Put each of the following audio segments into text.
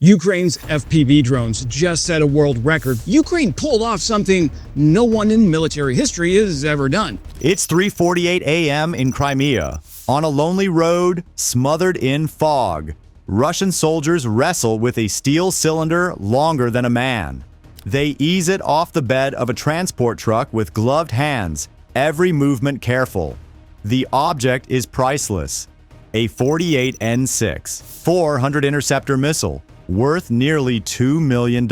Ukraine's FPV drones just set a world record. Ukraine pulled off something no one in military history has ever done. It's 3:48 a.m. in Crimea. On a lonely road, smothered in fog, Russian soldiers wrestle with a steel cylinder longer than a man. They ease it off the bed of a transport truck with gloved hands, every movement careful. The object is priceless. A 48N6 400 interceptor missile, worth nearly $2 million.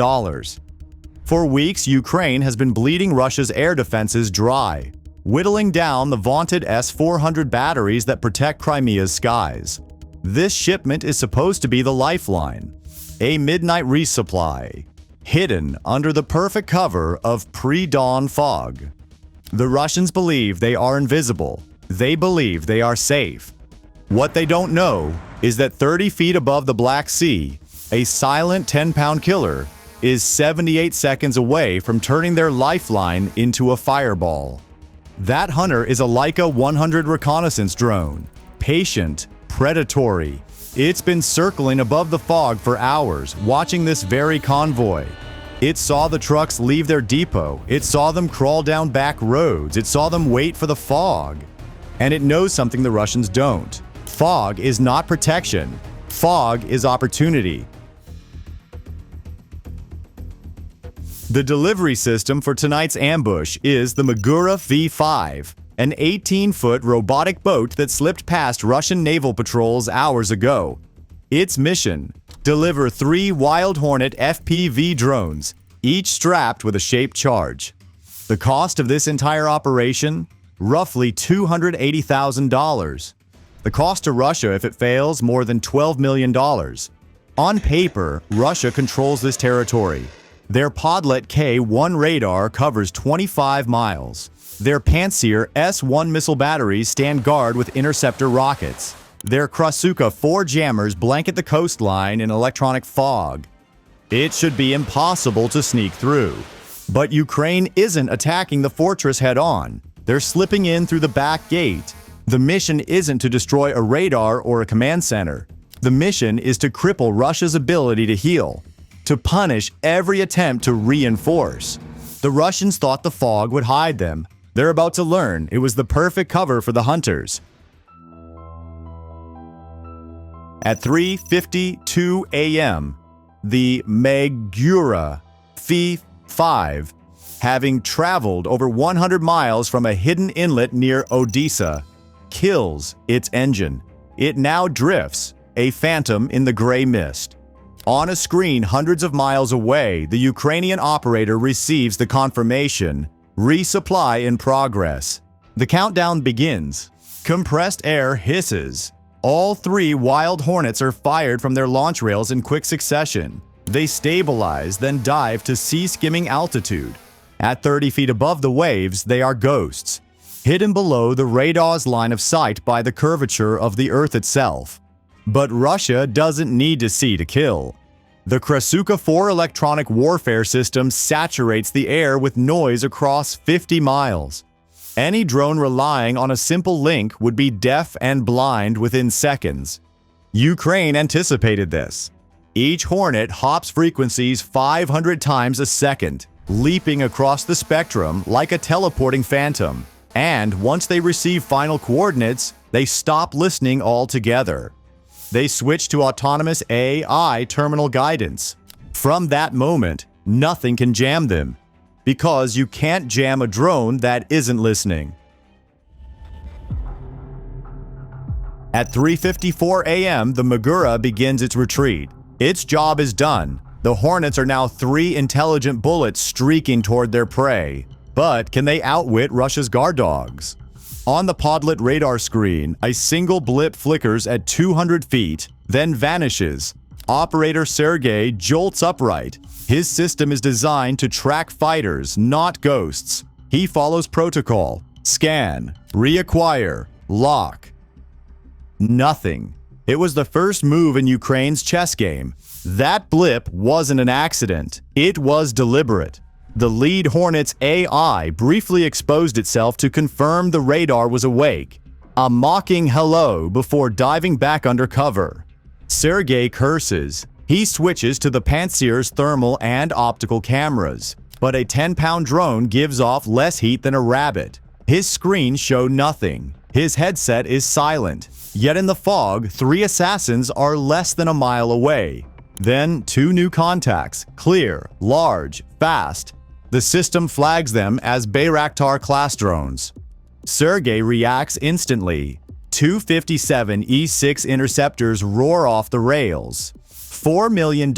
For weeks, Ukraine has been bleeding Russia's air defenses dry, whittling down the vaunted S-400 batteries that protect Crimea's skies. This shipment is supposed to be the lifeline, a midnight resupply, hidden under the perfect cover of pre-dawn fog. The Russians believe they are invisible. They believe they are safe. What they don't know is that 30 feet above the Black Sea, a silent 10-pound killer is 78 seconds away from turning their lifeline into a fireball. That hunter is a Leica 100 reconnaissance drone. Patient, predatory. It's been circling above the fog for hours, watching this very convoy. It saw the trucks leave their depot. It saw them crawl down back roads. It saw them wait for the fog. And it knows something the Russians don't. Fog is not protection. Fog is opportunity. The delivery system for tonight's ambush is the Magura V5, an 18-foot robotic boat that slipped past Russian naval patrols hours ago. Its mission: deliver 3 Wild Hornet FPV drones, each strapped with a shaped charge. The cost of this entire operation? Roughly $280,000. The cost to Russia if it fails, more than $12 million. On paper, Russia controls this territory. Their Podlet K-1 radar covers 25 miles. Their Pantsir S-1 missile batteries stand guard with interceptor rockets. Their Krasuka 4 jammers blanket the coastline in electronic fog. It should be impossible to sneak through. But Ukraine isn't attacking the fortress head-on. They're slipping in through the back gate. The mission isn't to destroy a radar or a command center. The mission is to cripple Russia's ability to heal, to punish every attempt to reinforce. The Russians thought the fog would hide them. They're about to learn it was the perfect cover for the hunters. At 3:52 a.m., the Magura V5, having traveled over 100 miles from a hidden inlet near Odessa, kills its engine. It now drifts, a phantom in the gray mist. On a screen hundreds of miles away, the Ukrainian operator receives the confirmation: resupply in progress. The countdown begins. Compressed air hisses. All 3 Wild Hornets are fired from their launch rails in quick succession. They stabilize, then dive to sea-skimming altitude. At 30 feet above the waves, they are ghosts, hidden below the radar's line of sight by the curvature of the Earth itself. But Russia doesn't need to see to kill. The Krasuka 4 electronic warfare system saturates the air with noise across 50 miles. Any drone relying on a simple link would be deaf and blind within seconds. Ukraine anticipated this. Each Hornet hops frequencies 500 times a second, leaping across the spectrum like a teleporting phantom. And once they receive final coordinates, they stop listening altogether. They switch to autonomous AI terminal guidance. From that moment, nothing can jam them, because you can't jam a drone that isn't listening. At 3:54 a.m., the Magura begins its retreat. Its job is done. The Hornets are now 3 intelligent bullets streaking toward their prey. But can they outwit Russia's guard dogs? On the Podlet radar screen, a single blip flickers at 200 feet, then vanishes. Operator Sergei jolts upright. His system is designed to track fighters, not ghosts. He follows protocol: scan, reacquire, lock. Nothing. It was the first move in Ukraine's chess game. That blip wasn't an accident. It was deliberate. The lead Hornet's AI briefly exposed itself to confirm the radar was awake. A mocking hello before diving back under cover. Sergei curses. He switches to the Pantsir's thermal and optical cameras, but a 10-pound drone gives off less heat than a rabbit. His screens show nothing. His headset is silent. Yet in the fog, 3 assassins are less than a mile away. Then 2 new contacts, clear, large, fast. The system flags them as Bayraktar-class drones. Sergei reacts instantly. 2 57E6 interceptors roar off the rails. $4 million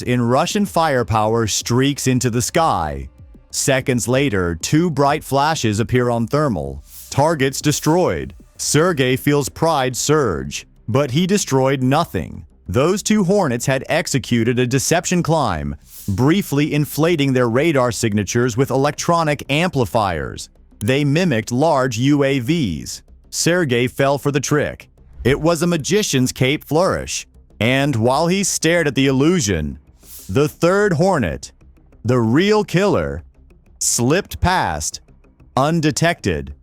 in Russian firepower streaks into the sky. Seconds later, 2 bright flashes appear on thermal. Targets destroyed. Sergei feels pride surge, but he destroyed nothing. Those 2 Hornets had executed a deception climb, briefly inflating their radar signatures with electronic amplifiers. They mimicked large UAVs. Sergei fell for the trick. It was a magician's cape flourish. And while he stared at the illusion, the 3rd Hornet, the real killer, slipped past, undetected.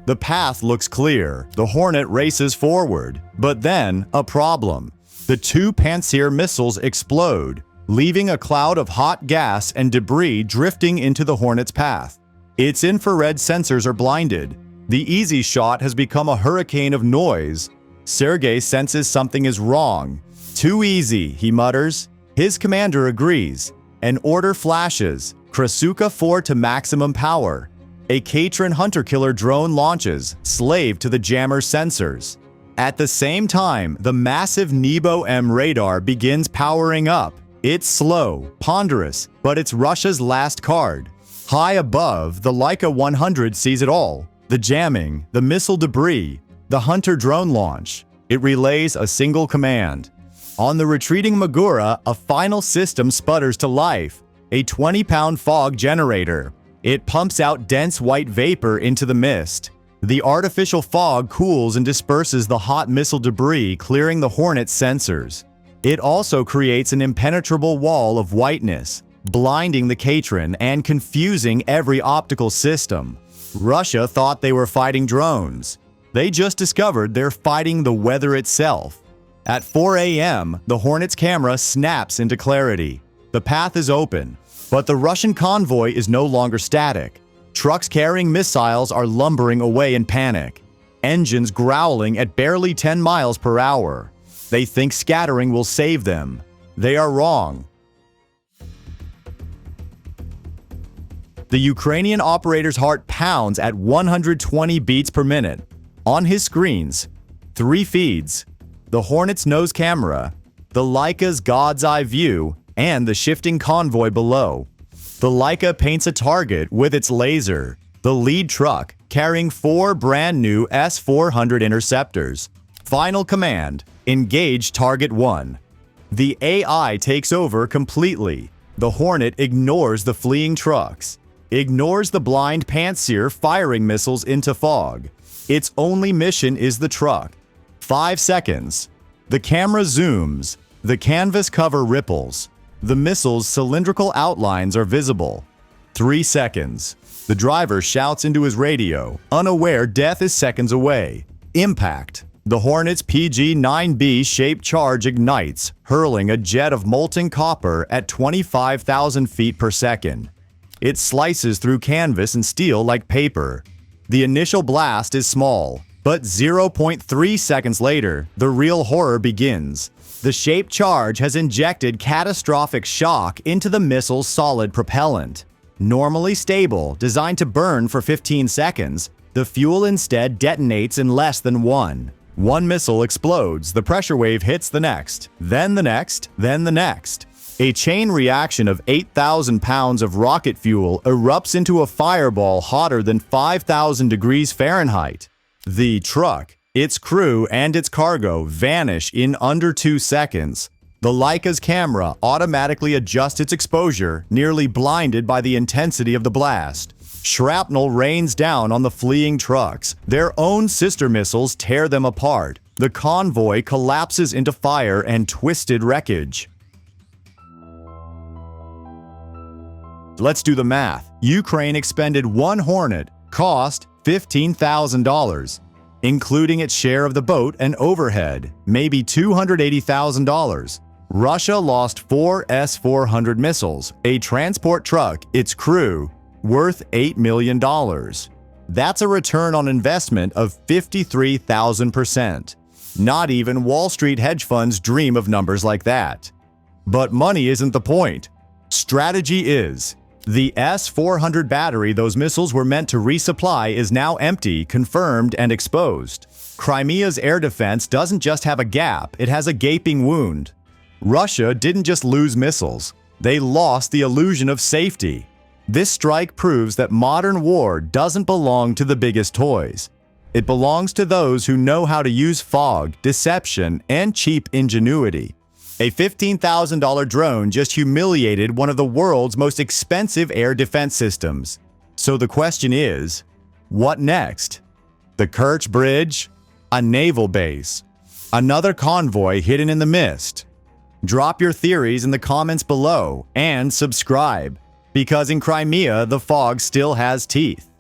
The path looks clear. The Hornet races forward. But then, a problem. The 2 Pantsir missiles explode, leaving a cloud of hot gas and debris drifting into the Hornet's path. Its infrared sensors are blinded. The easy shot has become a hurricane of noise. Sergei senses something is wrong. Too easy, he mutters. His commander agrees. An order flashes. Krasuka 4 to maximum power. A Katrin hunter-killer drone launches, slave to the jammer's sensors. At the same time, the massive Nebo M radar begins powering up. It's slow, ponderous, but it's Russia's last card. High above, the Leica 100 sees it all. The jamming, the missile debris, the hunter drone launch. It relays a single command. On the retreating Magura, a final system sputters to life. A 20-pound fog generator. It pumps out dense white vapor into the mist. The artificial fog cools and disperses the hot missile debris, clearing the Hornet's sensors. It also creates an impenetrable wall of whiteness, blinding the Katrin and confusing every optical system. Russia thought they were fighting drones. They just discovered they're fighting the weather itself. At 4 a.m., the Hornet's camera snaps into clarity. The path is open, but the Russian convoy is no longer static. Trucks carrying missiles are lumbering away in panic. Engines growling at barely 10 miles per hour. They think scattering will save them. They are wrong. The Ukrainian operator's heart pounds at 120 beats per minute. On his screens, 3 feeds: the Hornet's nose camera, the Leica's God's eye view, and the shifting convoy below. The Leica paints a target with its laser, the lead truck carrying 4 brand new S-400 interceptors. Final command: engage target 1. The AI takes over completely. The Hornet ignores the fleeing trucks, ignores the blind Pantsir firing missiles into fog. Its only mission is the truck. 5 seconds. The camera zooms. The canvas cover ripples. The missile's cylindrical outlines are visible. 3 seconds. The driver shouts into his radio, unaware death is seconds away. Impact. The Hornet's PG-9B-shaped charge ignites, hurling a jet of molten copper at 25,000 feet per second. It slices through canvas and steel like paper. The initial blast is small, but 0.3 seconds later, the real horror begins. The shaped charge has injected catastrophic shock into the missile's solid propellant. Normally stable, designed to burn for 15 seconds, the fuel instead detonates in less than 1. One missile explodes, the pressure wave hits the next, then the next, then the next. A chain reaction of 8,000 pounds of rocket fuel erupts into a fireball hotter than 5,000 degrees Fahrenheit. The truck, its crew, and its cargo vanish in under 2 seconds. The Leica's camera automatically adjusts its exposure, nearly blinded by the intensity of the blast. Shrapnel rains down on the fleeing trucks. Their own sister missiles tear them apart. The convoy collapses into fire and twisted wreckage. Let's do the math. Ukraine expended 1 Hornet, cost $15,000. including its share of the boat and overhead, maybe $280,000. Russia lost 4 S-400 missiles, a transport truck, its crew, worth $8 million. That's a return on investment of 53,000%. Not even Wall Street hedge funds dream of numbers like that. But money isn't the point. Strategy is. The S-400 battery those missiles were meant to resupply is now empty, confirmed, and exposed. Crimea's air defense doesn't just have a gap, it has a gaping wound. Russia didn't just lose missiles, they lost the illusion of safety. This strike proves that modern war doesn't belong to the biggest toys. It belongs to those who know how to use fog, deception, and cheap ingenuity. A $15,000 drone just humiliated one of the world's most expensive air defense systems. So the question is, what next? The Kerch Bridge? A naval base? Another convoy hidden in the mist? Drop your theories in the comments below and subscribe, because in Crimea, the fog still has teeth.